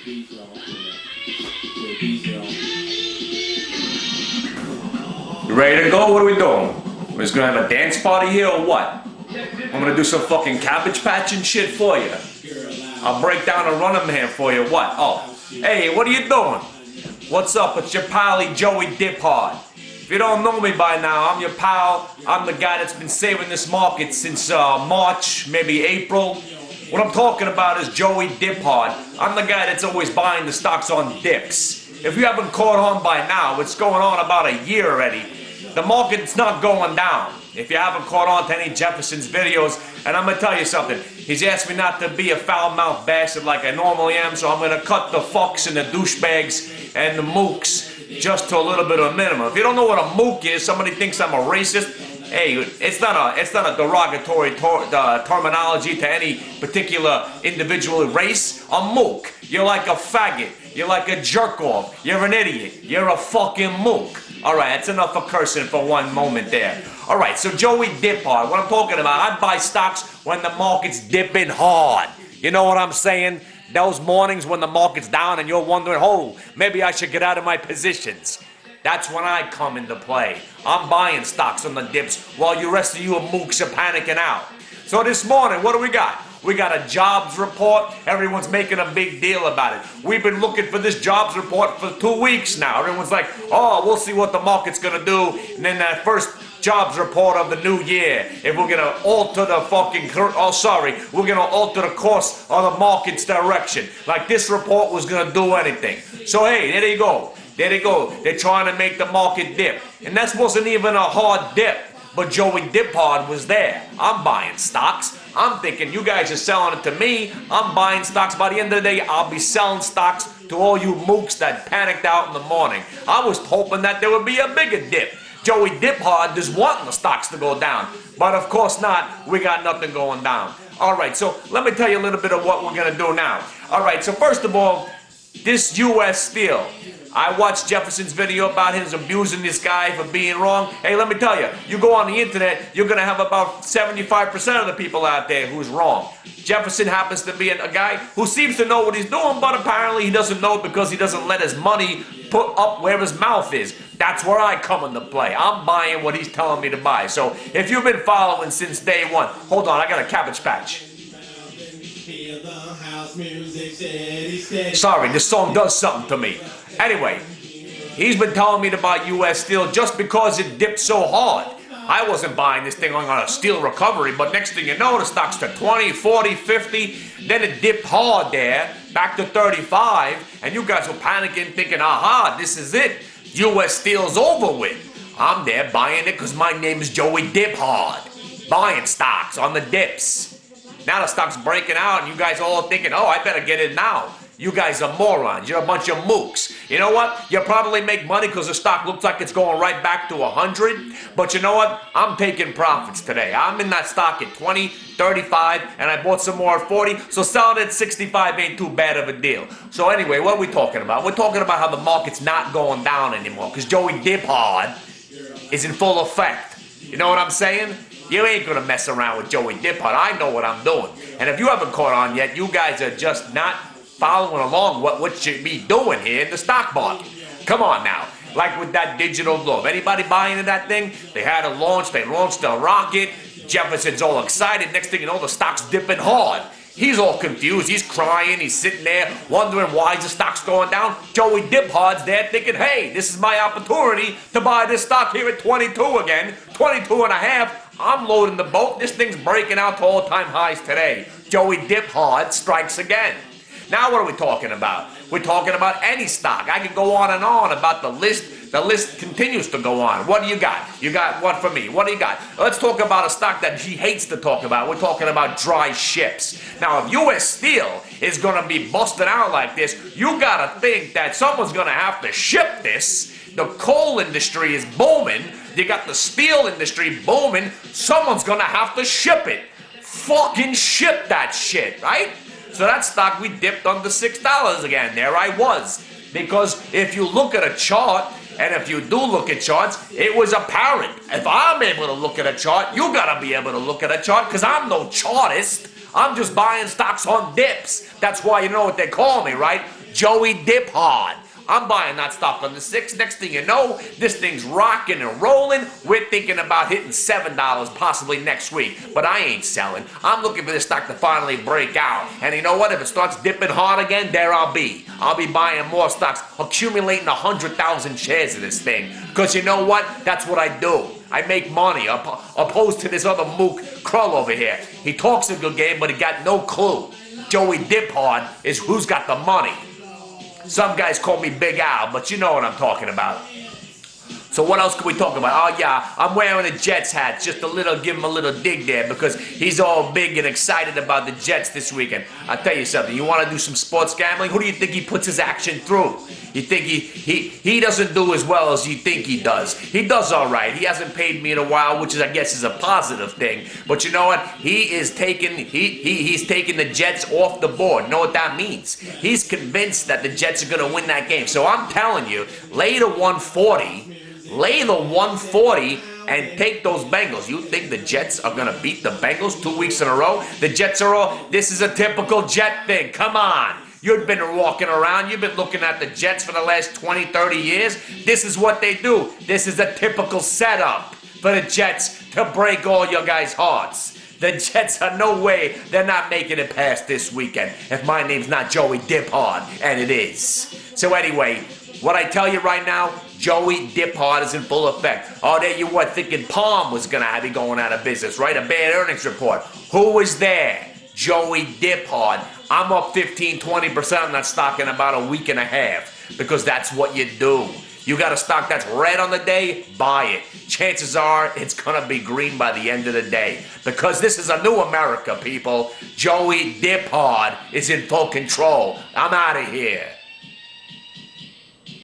You ready to go? What are we doing? We're just gonna have a dance party here or what? I'm gonna do some fucking cabbage patching shit for you. I'll break down a running man for you. What? Oh, hey, what are you doing? What's up? It's your pally Joey Diphard. If you don't know me by now, I'm your pal. I'm the guy that's been saving this market since March, maybe April. What I'm talking about is Joey Diphard. I'm the guy that's always buying the stocks on dips. If you haven't caught on by now, it's going on about a year already. The market's not going down. If you haven't caught on to any Jefferson's videos, and I'm gonna tell you something, he's asked me not to be a foul-mouthed bastard like I normally am, so I'm gonna cut the fucks and the douchebags and the mooks just to a little bit of a minimum. If you don't know what a mook is, somebody thinks I'm a racist. Hey, it's not a derogatory terminology to any particular individual race. A mook. You're like a faggot. You're like a jerk-off. You're an idiot. You're a fucking mook. Alright, that's enough of cursing for one moment there. Alright, so Joey Diphard, what I'm talking about, I buy stocks when the market's dipping hard. You know what I'm saying? Those mornings when the market's down and you're wondering, oh, maybe I should get out of my positions. That's when I come into play. I'm buying stocks on the dips while you rest of you mooks are panicking out. So this morning, what do we got? We got a jobs report. Everyone's making a big deal about it. We've been looking for this jobs report for 2 weeks now. Everyone's like, oh, we'll see what the market's gonna do. And then that first jobs report of the new year, if we're gonna alter the fucking, we're gonna alter the course of the market's direction. Like this report was gonna do anything. So hey, there you go. There they go. They're trying to make the market dip. And that wasn't even a hard dip. But Joey Diphard was there. I'm buying stocks. I'm thinking you guys are selling it to me. I'm buying stocks. By the end of the day, I'll be selling stocks to all you mooks that panicked out in the morning. I was hoping that there would be a bigger dip. Joey Diphard is wanting the stocks to go down. But of course not. We got nothing going down. All right, so let me tell you a little bit of what we're going to do now. All right, so first of all, this U.S. Steel. I watched Jefferson's video about him abusing this guy for being wrong. Hey, let me tell you, you go on the internet, you're going to have about 75% of the people out there who's wrong. Jefferson happens to be a guy who seems to know what he's doing, but apparently he doesn't know it because he doesn't let his money put up where his mouth is. That's where I come into play. I'm buying what he's telling me to buy. So if you've been following since day one, hold on, I got a cabbage patch. Sorry, this song does something to me. Anyway, he's been telling me to buy U.S. Steel just because it dipped so hard. I wasn't buying this thing on a steel recovery, but next thing you know, the stock's to 20, 40, 50. Then it dipped hard there, back to 35, and you guys were panicking, thinking, aha, this is it. U.S. Steel's over with. I'm there buying it because my name is Joey Diphard. Buying stocks on the dips. Now the stock's breaking out and you guys are all thinking, oh, I better get in now. You guys are morons. You're a bunch of mooks. You know what? You probably make money because the stock looks like it's going right back to 100. But you know what? I'm taking profits today. I'm in that stock at 20, 35, and I bought some more at 40. So selling it at 65 ain't too bad of a deal. So anyway, what are we talking about? We're talking about how the market's not going down anymore because Joey Diphard is in full effect. You know what I'm saying? You ain't gonna mess around with Joey Diphard. I know what I'm doing. And if you haven't caught on yet, you guys are just not following along what you should be doing here in the stock market. Come on now. Like with that digital glove. Anybody buying into that thing? They had a launch. They launched a rocket. Jefferson's all excited. Next thing you know, the stock's dipping hard. He's all confused. He's crying. He's sitting there wondering why the stock's going down. Joey Diphard's there thinking, hey, this is my opportunity to buy this stock here at 22 again. 22 and a half. I'm loading the boat. This thing's breaking out to all-time highs today. Joey Diphard strikes again. Now what are we talking about? We're talking about any stock. I can go on and on about the list. The list continues to go on. What do you got? You got what for me? What do you got? Let's talk about a stock that he hates to talk about. We're talking about dry ships. Now, if U.S. Steel is going to be busted out like this, you got to think that someone's going to have to ship this. The coal industry is booming. You got the steel industry booming. Someone's going to have to ship it. Fucking ship that shit, right? So that stock, we dipped under $6 again. There I was. Because if you look at a chart, and if you do look at charts, it was apparent. If I'm able to look at a chart, you gotta be able to look at a chart, because I'm no chartist. I'm just buying stocks on dips. That's why you know what they call me, right? Joey Diphard. I'm buying that stock on the 6. Next thing you know, this thing's rocking and rolling. We're thinking about hitting $7 possibly next week. But I ain't selling. I'm looking for this stock to finally break out. And you know what? If it starts dipping hard again, there I'll be. I'll be buying more stocks, accumulating 100,000 shares of this thing. Because you know what? That's what I do. I make money, opposed to this other mook Krull over here. He talks a good game, but he got no clue. Joey Diphard is who's got the money. Some guys call me Big Al, but you know what I'm talking about. So what else can we talk about? Oh yeah, I'm wearing a Jets hat, just give him a little dig there because he's all big and excited about the Jets this weekend. I'll tell you something, you want to do some sports gambling? Who do you think he puts his action through? You think he doesn't do as well as you think he does. He does all right. He hasn't paid me in a while, which is, I guess, is a positive thing. But you know what? He's taking the Jets off the board. You know what that means? He's convinced that the Jets are going to win that game. So I'm telling you, lay the 140. Lay the 140 and take those Bengals. You think the Jets are going to beat the Bengals 2 weeks in a row? The Jets are all, this is a typical Jet thing. Come on. You've been walking around. You've been looking at the Jets for the last 20, 30 years. This is what they do. This is a typical setup for the Jets to break all your guys' hearts. The Jets are no way. They're not making it past this weekend if my name's not Joey Diphard, and it is. So anyway, what I tell you right now, Joey Diphard is in full effect. Oh, there you were thinking Palm was going to be going out of business, right? A bad earnings report. Who was there? Joey Diphard. I'm up 15, 20% on that stock in about a week and a half because that's what you do. You got a stock that's red on the day, buy it. Chances are it's going to be green by the end of the day because this is a new America, people. Joey Diphard is in full control. I'm out of here.